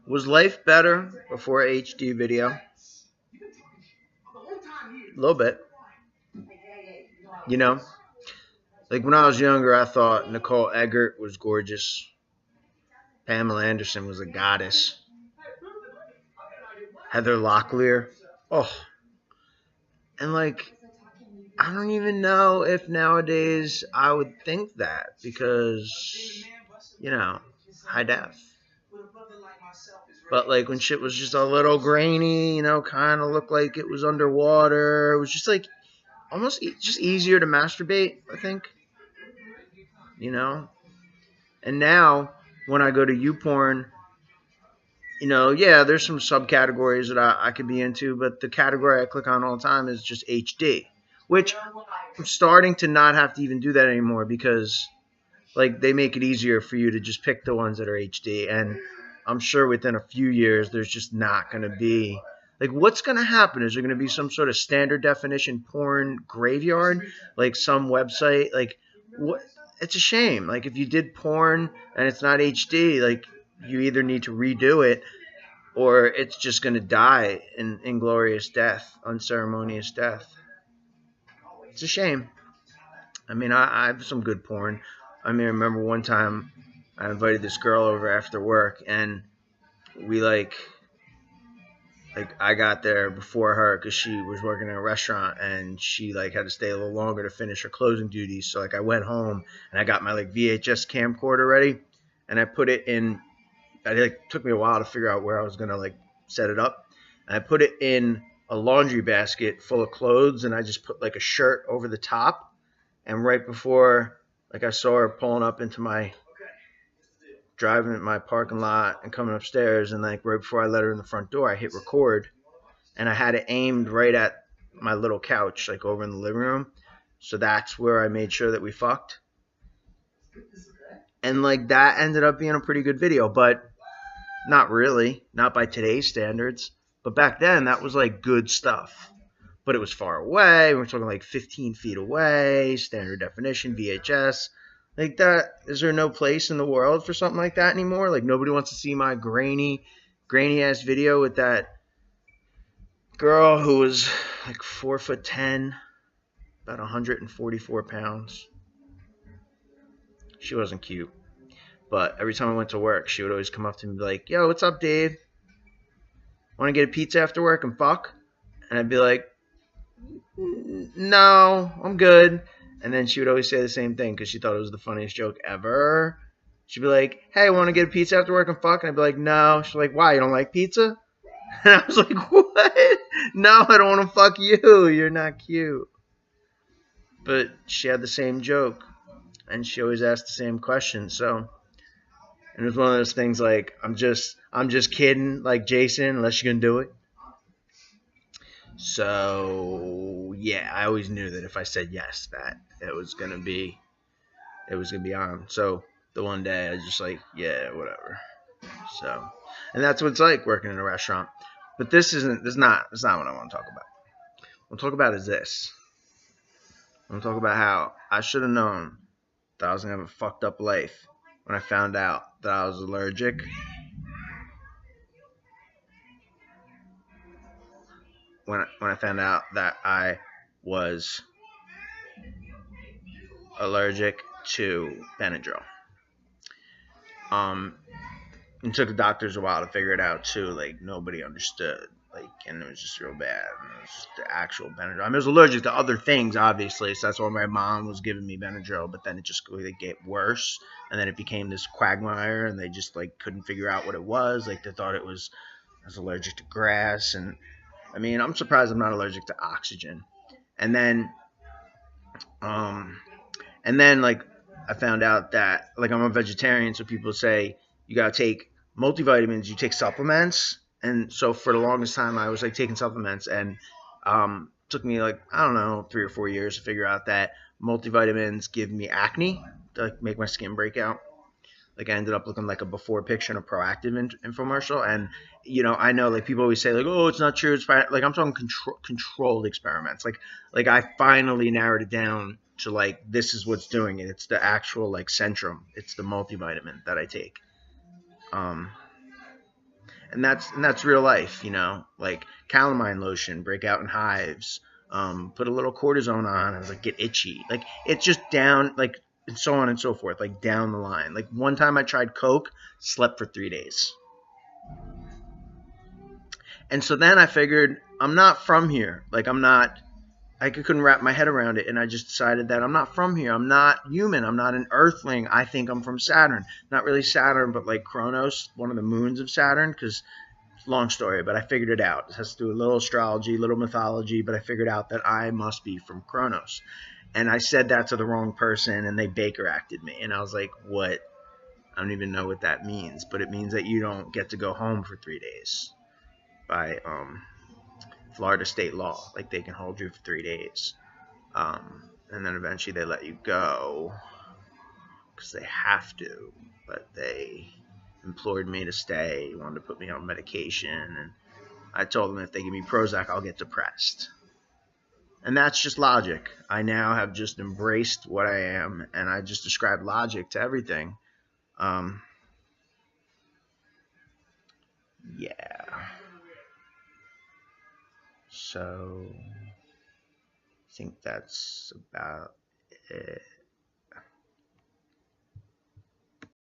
Was life better before HD video? A little bit. You know, like when I was younger, I thought Nicole Eggert was gorgeous. Pamela Anderson was a goddess. Heather Locklear. Oh, and like, I don't even know if nowadays I would think that because, you know, high def. But like when shit was just a little grainy, kind of looked like it was underwater. It was just like almost just easier to masturbate, I think. You know? And now when I go to YouPorn, yeah, there's some subcategories that I could be into, but the category I click on all the time is just HD, which I'm starting to not have to even do that anymore because like they make it easier for you to just pick the ones that are HD. And I'm sure within a few years, there's just not going to be like, what's going to happen? Is there going to be some sort of standard definition porn graveyard, like some website? Like, what? It's a shame. Like, if you did porn and it's not HD, like, you either need to redo it or it's just going to die in inglorious death, unceremonious death. It's a shame. I mean, I have some good porn. I mean, I remember one time I invited this girl over after work, and we like I got there before her because she was working in a restaurant, and she like had to stay a little longer to finish her closing duties. So like I went home and I got my like VHS camcorder ready, and I put it in. It like, took me a while to figure out where I was gonna like set it up, and I put it in a laundry basket full of clothes, and I just put like a shirt over the top. And right before, like, I saw her pulling up into my driving at my parking lot and coming upstairs, and like right before I let her in the front door, I hit record, and I had it aimed right at my little couch, like over in the living room. So that's where I made sure that we fucked. And like that ended up being a pretty good video, but not really, not by today's standards. But back then, that was like good stuff. But it was far away. We were talking like 15 feet away, standard definition, VHS. Like that, is there no place in the world for something like that anymore? Like nobody wants to see my grainy ass video with that girl who was like 4'10", about 144 pounds. She wasn't cute. But every time I went to work, she would always come up to me and be like, "Yo, what's up, Dave? Want to get a pizza after work and fuck?" And I'd be like, "No, I'm good." And then she would always say the same thing because she thought it was the funniest joke ever. She'd be like, "Hey, want to get a pizza after work and fuck?" And I'd be like, "No." She's like, "Why? You don't like pizza?" And I was like, "What? No, I don't want to fuck you. You're not cute." But she had the same joke, and she always asked the same question. So, and it was one of those things like, I'm just kidding, like Jason, unless you're gonna do it. So yeah, I always knew that if I said yes, that it was gonna be on. So the one day I was just like, yeah, whatever. So, and that's what it's like working in a restaurant. But that's not what I want to talk about. What I want to talk about is this. I want to talk about how I should have known that I was gonna have a fucked up life when I found out that I was allergic. When I found out that I was allergic to Benadryl. It took the doctors a while to figure it out too. Like nobody understood. Like, and it was just real bad. And it was just the actual Benadryl. I mean, I was allergic to other things, obviously. So that's why my mom was giving me Benadryl. But then it just would get worse, and then it became this quagmire, and they just like couldn't figure out what it was. Like they thought I was allergic to grass, and I mean, I'm surprised I'm not allergic to oxygen. And then, like I found out that like I'm a vegetarian, so people say you gotta take multivitamins, you take supplements, and so for the longest time I was like taking supplements, and took me like I don't know 3 or 4 years to figure out that multivitamins give me acne, to like, make my skin break out. Like I ended up looking like a before picture in a Proactive infomercial, and I know like people always say like, oh, it's not true, it's fine. Like I'm talking controlled experiments. Like I finally narrowed it down to like this is what's doing it. It's the actual like Centrum. It's the multivitamin that I take. And that's real life, like calamine lotion, break out in hives, put a little cortisone on, and like get itchy, like it's just down, like, and so on and so forth, like down the line. Like one time I tried coke, slept for 3 days. And so then I figured, I'm not from here. Like I'm not, I couldn't wrap my head around it, and I just decided that I'm not from here. I'm not human. I'm not an Earthling. I think I'm from Saturn. Not really Saturn, but like Kronos, one of the moons of Saturn. Because long story, but I figured it out. It has to do a little astrology, little mythology, but I figured out that I must be from Kronos. And I said that to the wrong person, and they Baker acted me. And I was like, what? I don't even know what that means, but it means that you don't get to go home for 3 days by Florida state law. Like they can hold you for 3 days. And then eventually they let you go because they have to, but they implored me to stay, wanted to put me on medication, and I told them if they give me Prozac, I'll get depressed. And that's just logic. I now have just embraced what I am, and I just describe logic to everything. Um, yeah. So I think that's about it.